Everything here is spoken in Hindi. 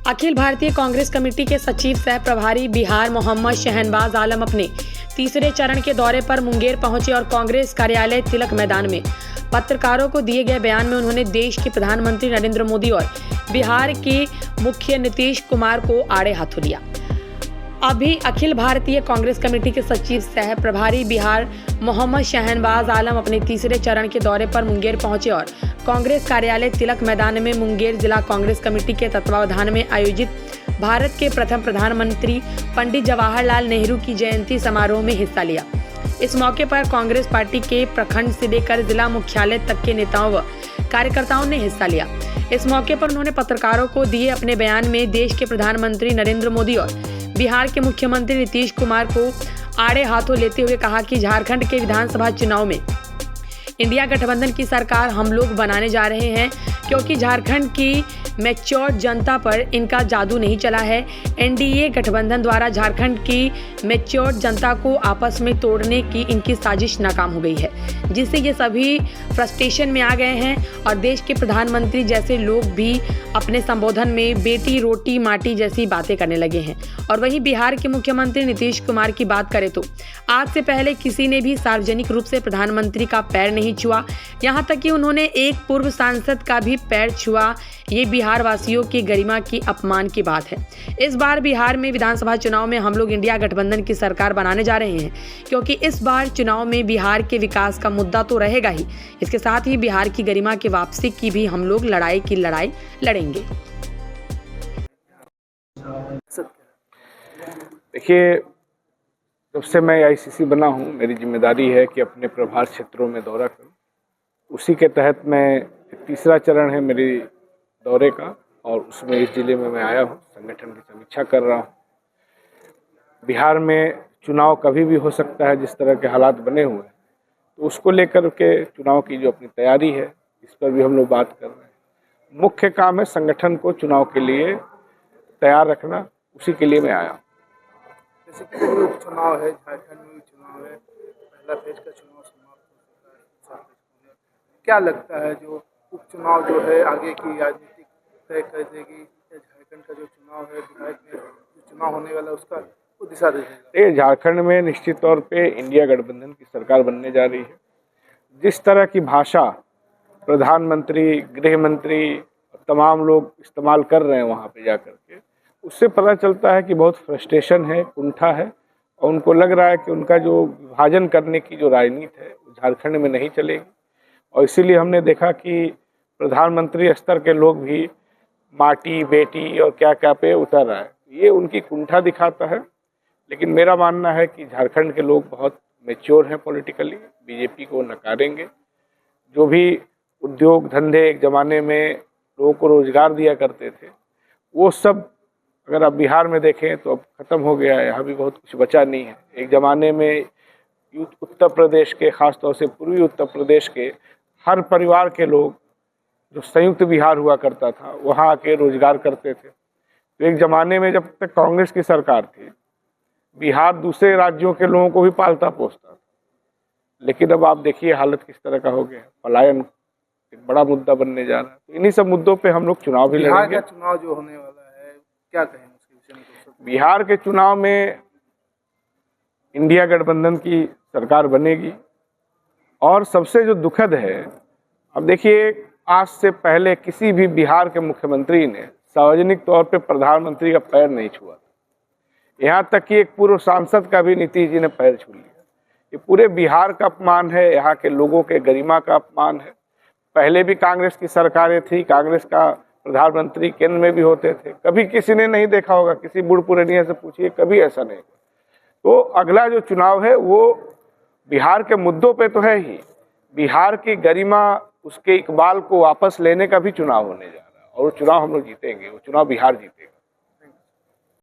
अखिल भारतीय कांग्रेस कमेटी के सचिव सह प्रभारी बिहार मोहम्मद शहनवाज आलम अपने तीसरे चरण के दौरे पर मुंगेर पहुंचे और कांग्रेस कार्यालय तिलक मैदान में पत्रकारों को दिए गए बयान में उन्होंने देश के प्रधानमंत्री नरेंद्र मोदी और बिहार के मुख्य नीतीश कुमार को आड़े हाथों लिया। अभी अखिल भारतीय कांग्रेस कमेटी के सचिव सह प्रभारी बिहार मोहम्मद शहनवाज आलम अपने तीसरे चरण के दौरे पर मुंगेर पहुंचे और कांग्रेस कार्यालय तिलक मैदान में मुंगेर जिला कांग्रेस कमेटी के तत्वावधान में आयोजित भारत के प्रथम प्रधानमंत्री पंडित जवाहरलाल नेहरू की जयंती समारोह में हिस्सा लिया। इस मौके पर कांग्रेस पार्टी के प्रखंड से लेकर जिला मुख्यालय तक के नेताओं व कार्यकर्ताओं ने हिस्सा लिया। इस मौके पर उन्होंने पत्रकारों को दिए अपने बयान में देश के प्रधानमंत्री नरेंद्र मोदी और बिहार के मुख्यमंत्री नीतीश कुमार को आड़े हाथों लेते हुए कहा कि झारखंड के विधानसभा चुनाव में इंडिया गठबंधन की सरकार हम लोग बनाने जा रहे हैं, क्योंकि झारखंड की मैच्योर जनता पर इनका जादू नहीं चला है। एनडीए गठबंधन द्वारा झारखंड की मैच्योर जनता को आपस में तोड़ने की इनकी साजिश नाकाम हो गई है, जिससे ये सभी फ्रस्ट्रेशन में आ गए हैं और देश के प्रधानमंत्री जैसे लोग भी अपने संबोधन में बेटी रोटी माटी जैसी बातें करने लगे हैं। और वहीं बिहार के मुख्यमंत्री नीतीश कुमार की बात करें तो आज से पहले किसी ने भी सार्वजनिक रूप से प्रधानमंत्री का पैर नहीं छुआ, यहाँ तक कि उन्होंने एक पूर्व सांसद का भी पैर छुआ। ये बिहार वासियों की गरिमा की अपमान की बात है। इस बार बिहार में विधानसभा चुनाव में हम लोग इंडिया गठबंधन की सरकार बनाने जा रहे हैं, क्योंकि इस बार चुनाव में बिहार के विकास का मुद्दा तो रहेगा ही, इसके साथ ही बिहार की गरिमा की वापसी की भी हम लोग लड़ाई लड़ेंगे। देखिए, जब से मैं आईसीसी बना हूँ, मेरी जिम्मेदारी है कि अपने प्रभार क्षेत्रों में दौरा करूँ। उसी के तहत मैं तीसरा चरण है मेरी दौरे का, और उसमें इस जिले में मैं आया हूँ, संगठन की समीक्षा कर रहा हूँ। बिहार में चुनाव कभी भी हो सकता है, जिस तरह के हालात बने हुए हैं, तो उसको लेकर के चुनाव की जो अपनी तैयारी है, इस पर भी हम लोग बात कर रहे हैं। मुख्य काम है संगठन को चुनाव के लिए तैयार रखना, उसी के लिए मैं आया हूँ। जैसे कि उपचुनाव है, झारखंड में भी चुनाव है, पहला फेज का चुनाव समाप्त हो चुका है। क्या लगता है जो उपचुनाव जो है आगे की राजनीतिक तय कर देगी, झारखंड का जो चुनाव है, बिहार में जो चुनाव होने वाला है उसका वो दिशा दे देगा? ये झारखंड में निश्चित तौर पे इंडिया गठबंधन की सरकार बनने जा रही है। जिस तरह की भाषा प्रधानमंत्री, गृह मंत्री, तमाम लोग इस्तेमाल कर रहे हैं वहाँ पे जाकर के, उससे पता चलता है कि बहुत फ्रस्ट्रेशन है, कुंठा है, और उनको लग रहा है कि उनका जो विभाजन करने की जो राजनीति है वो झारखंड में नहीं चलेगी। और इसीलिए हमने देखा कि प्रधानमंत्री स्तर के लोग भी माटी बेटी और क्या क्या पे उतर रहा है। ये उनकी कुंठा दिखाता है। लेकिन मेरा मानना है कि झारखंड के लोग बहुत मैच्योर हैं पॉलिटिकली, बीजेपी को नकारेंगे। जो भी उद्योग धंधे एक ज़माने में लोगों को रोज़गार दिया करते थे, वो सब अगर आप बिहार में देखें तो अब ख़त्म हो गया है। यहाँ भी बहुत कुछ बचा नहीं है। एक ज़माने में उत्तर प्रदेश के, ख़ासतौर से पूर्वी उत्तर प्रदेश के हर परिवार के लोग, जो संयुक्त बिहार हुआ करता था, वहाँ आके रोजगार करते थे। तो एक ज़माने में जब तक कांग्रेस की सरकार थी, बिहार दूसरे राज्यों के लोगों को भी पालता पोसता था। लेकिन अब आप देखिए हालत किस तरह का हो गया। पलायन एक बड़ा मुद्दा बनने जा रहा है। तो इन्हीं सब मुद्दों पे हम लोग चुनाव भी लड़ेंगे। बिहार का चुनाव जो होने वाला है, क्या कहें उसके विषय में? बिहार के चुनाव में इंडिया गठबंधन की सरकार बनेगी। और सबसे जो दुखद है, अब देखिए, आज से पहले किसी भी बिहार के मुख्यमंत्री ने सार्वजनिक तौर पे प्रधानमंत्री का पैर नहीं छुआ। यहाँ तक कि एक पूर्व सांसद का भी नीतीश जी ने पैर छू लिया। ये पूरे बिहार का अपमान है, यहाँ के लोगों के गरिमा का अपमान है। पहले भी कांग्रेस की सरकारें थी, कांग्रेस का प्रधानमंत्री केंद्र में भी होते थे, कभी किसी ने नहीं देखा होगा। किसी बूढ़ पुरानिया से पूछिए, कभी ऐसा नहीं। तो अगला जो चुनाव है वो बिहार के मुद्दों पे तो है ही, बिहार की गरिमा, उसके इकबाल को वापस लेने का भी चुनाव होने जा रहा है। और वो चुनाव हम लोग जीतेंगे, वो चुनाव बिहार जीतेगा।